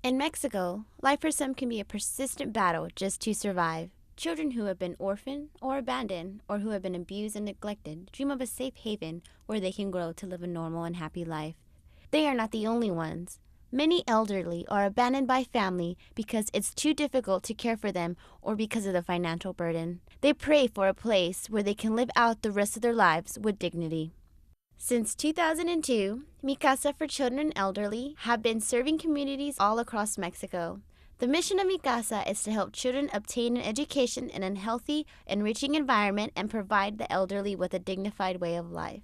In Mexico, life for some can be a persistent battle just to survive. Children who have been orphaned or abandoned or who have been abused and neglected dream of a safe haven where they can grow to live a normal and happy life. They are not the only ones. Many elderly are abandoned by family because it's too difficult to care for them or because of the financial burden. They pray for a place where they can live out the rest of their lives with dignity. Since 2002, Mi Casa for Children and Elderly have been serving communities all across Mexico. The mission of Mi Casa is to help children obtain an education in a healthy, enriching environment and provide the elderly with a dignified way of life.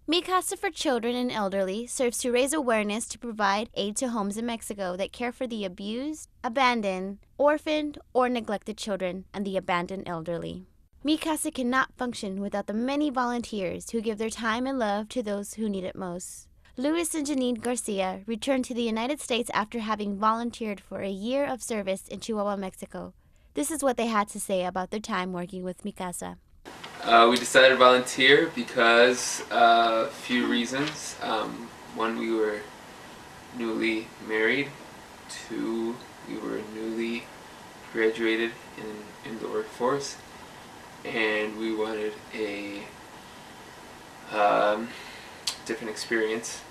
Mi Casa for Children and Elderly serves to raise awareness to provide aid to homes in Mexico that care for the abused, abandoned, orphaned, or neglected children and the abandoned elderly. Mi Casa cannot function without the many volunteers who give their time and love to those who need it most. Luis and Janine Garcia returned to the United States after having volunteered for a year of service in Chihuahua, Mexico. This is what they had to say about their time working with Mi Casa. We decided to volunteer because a few reasons. One, we were newly married. Two, we were newly graduated in the workforce, and we wanted a different experience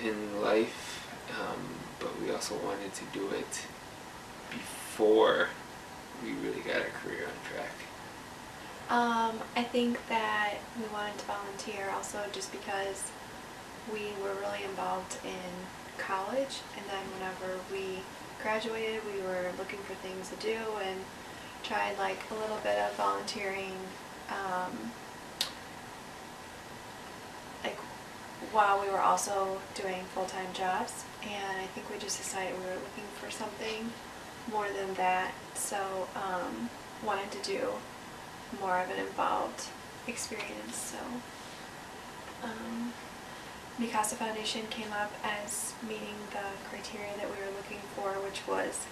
in life, but we also wanted to do it before we really got our career on track. I think that we wanted to volunteer also just because we were really involved in college, and then whenever we graduated we were looking for things to do and tried like a little bit of volunteering like while we were also doing full-time jobs, and I think we just decided we were looking for something more than that, so wanted to do more of an involved experience. So Mi Casa Foundation came up as meeting the criteria that we were looking for, which was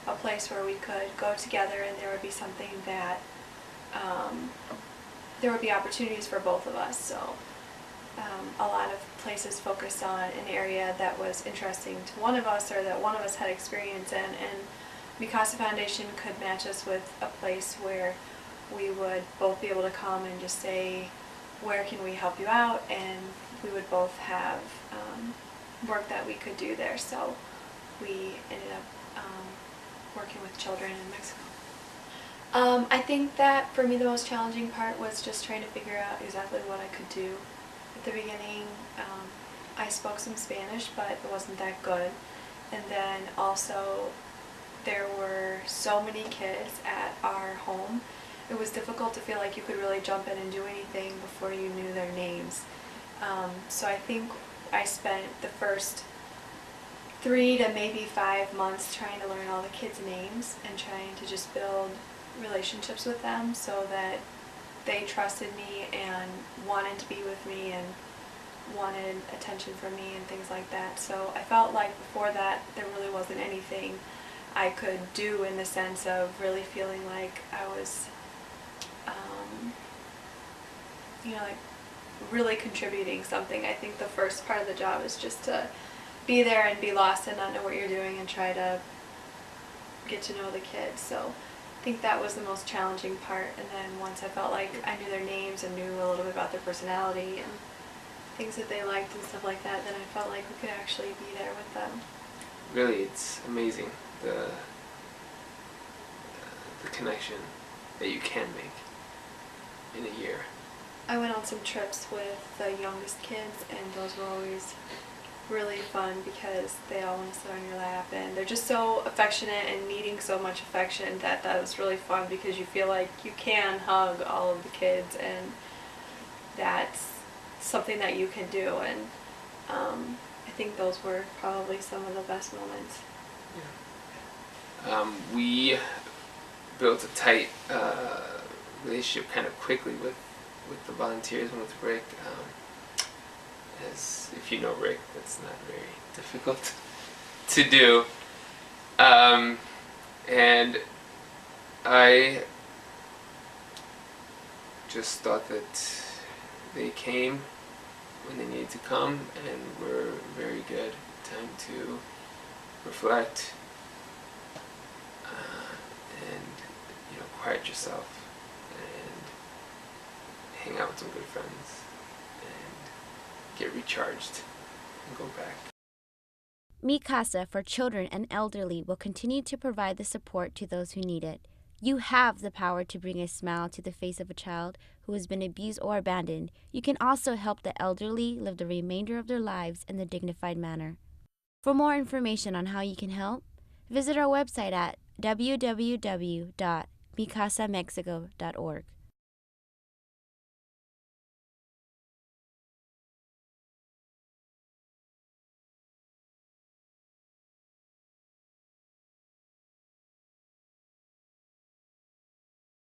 a place where we could go together and there would be something that there would be opportunities for both of us. So a lot of places focused on an area that was interesting to one of us or that one of us had experience in, and Mi Casa Foundation could match us with a place where we would both be able to come and just say, where can we help you out, and we would both have work that we could do there. So we ended up working with children in Mexico. I think that for me the most challenging part was just trying to figure out exactly what I could do. At the beginning I spoke some Spanish, but it wasn't that good, and then also there were so many kids at our home. It was difficult to feel like you could really jump in and do anything before you knew their names. So I think I spent the first 3 to maybe 5 months trying to learn all the kids' names and trying to just build relationships with them so that they trusted me and wanted to be with me and wanted attention from me and things like that. So I felt like before that there really wasn't anything I could do in the sense of really feeling like I was like really contributing something. I think the first part of the job is just to be there and be lost and not know what you're doing and try to get to know the kids. So I think that was the most challenging part, and then once I felt like I knew their names and knew a little bit about their personality and things that they liked and stuff like that, then I felt like we could actually be there with them. Really, it's amazing the connection that you can make in a year. I went on some trips with the youngest kids, and those were always really fun because they all want to sit on your lap and they're just so affectionate and needing so much affection that was really fun because you feel like you can hug all of the kids, and that's something that you can do, and I think those were probably some of the best moments. Yeah. We built a tight relationship kind of quickly with the volunteers and with Rick. As if you know Rick, that's not very difficult to do. And I just thought that they came when they needed to come and were very good. Time to reflect, and quiet yourself and hang out with some good friends and get recharged and go back. Mi Casa for children and elderly will continue to provide the support to those who need it. You have the power to bring a smile to the face of a child who has been abused or abandoned. You can also help the elderly live the remainder of their lives in a dignified manner. For more information on how you can help, visit our website at www.micasamexico.org.